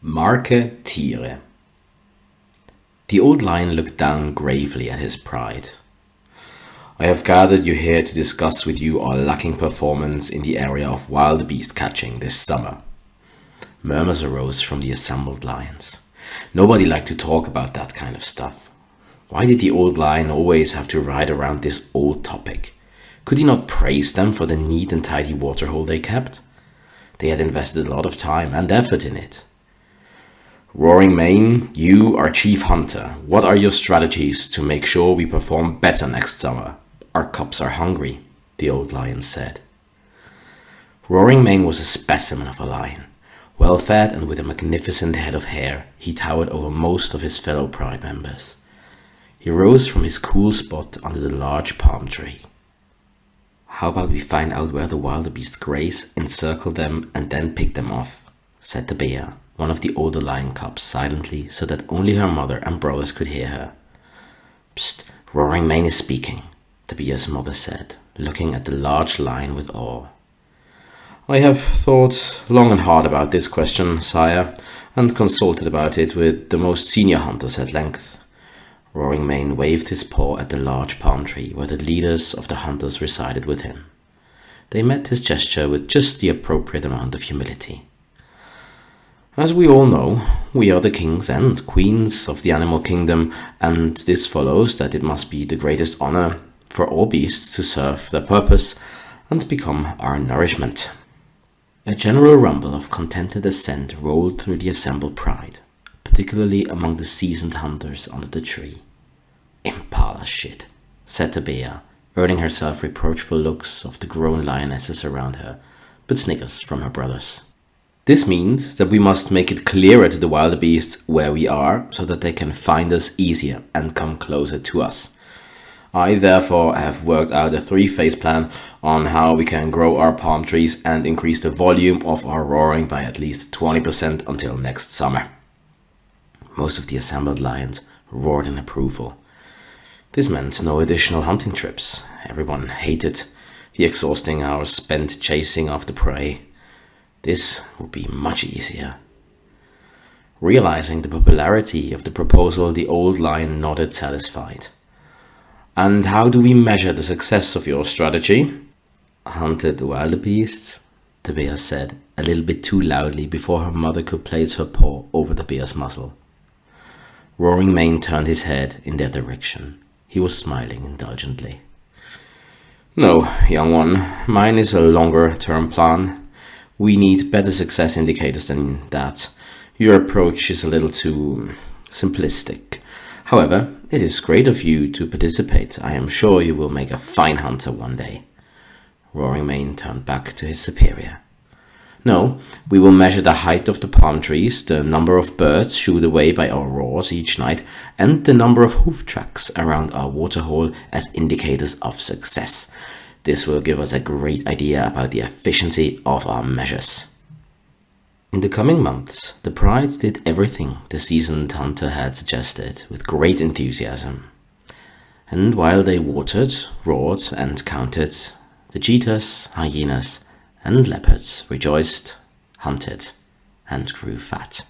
Marketiere. The old lion looked down gravely at his pride. I have gathered you here to discuss with you our lacking performance in the area of wild beast catching this summer. Murmurs arose from the assembled lions. Nobody liked to talk about that kind of stuff. Why did the old lion always have to ride around this old topic? Could he not praise them for the neat and tidy waterhole they kept? They had invested a lot of time and effort in it. Roaring Mane, you are chief hunter. What are your strategies to make sure we perform better next summer? Our cubs are hungry, the old lion said. Roaring Mane was a specimen of a lion. Well-fed and with a magnificent head of hair, he towered over most of his fellow pride members. He rose from his cool spot under the large palm tree. How about we find out where the wildebeests graze, encircle them, and then pick them off, said the bear, one of the older lion cubs, silently so that only her mother and brothers could hear her. Psst, Roaring Mane is speaking, the bear's mother said, looking at the large lion with awe. I have thought long and hard about this question, sire, and consulted about it with the most senior hunters at length. Roaring Mane waved his paw at the large palm tree where the leaders of the hunters resided with him. They met his gesture with just the appropriate amount of humility. As we all know, we are the kings and queens of the animal kingdom, and this follows that it must be the greatest honor for all beasts to serve their purpose and become our nourishment. A general rumble of contented assent rolled through the assembled pride, particularly among the seasoned hunters under the tree. Impala shit, said the bear, earning herself reproachful looks of the grown lionesses around her, but snickers from her brothers. This means that we must make it clearer to the wildebeests where we are so that they can find us easier and come closer to us. I therefore have worked out a 3-phase plan on how we can grow our palm trees and increase the volume of our roaring by at least 20% until next summer. Most of the assembled lions roared in approval. This meant no additional hunting trips. Everyone hated the exhausting hours spent chasing after prey. This would be much easier. Realizing the popularity of the proposal, the old lion nodded satisfied. And how do we measure the success of your strategy? Hunted wildebeests, the bear said, a little bit too loudly before her mother could place her paw over the bear's muzzle. Roaring Mane turned his head in their direction. He was smiling indulgently. No, young one, mine is a longer-term plan. We need better success indicators than that. Your approach is a little too simplistic. However, it is great of you to participate. I am sure you will make a fine hunter one day. Roaring Mane turned back to his superior. No, we will measure the height of the palm trees, the number of birds shooed away by our roars each night, and the number of hoof tracks around our waterhole as indicators of success. This will give us a great idea about the efficiency of our measures. In the coming months, the pride did everything the seasoned hunter had suggested with great enthusiasm. And while they watered, roared, and counted, the cheetahs, hyenas, and leopards rejoiced, hunted, and grew fat.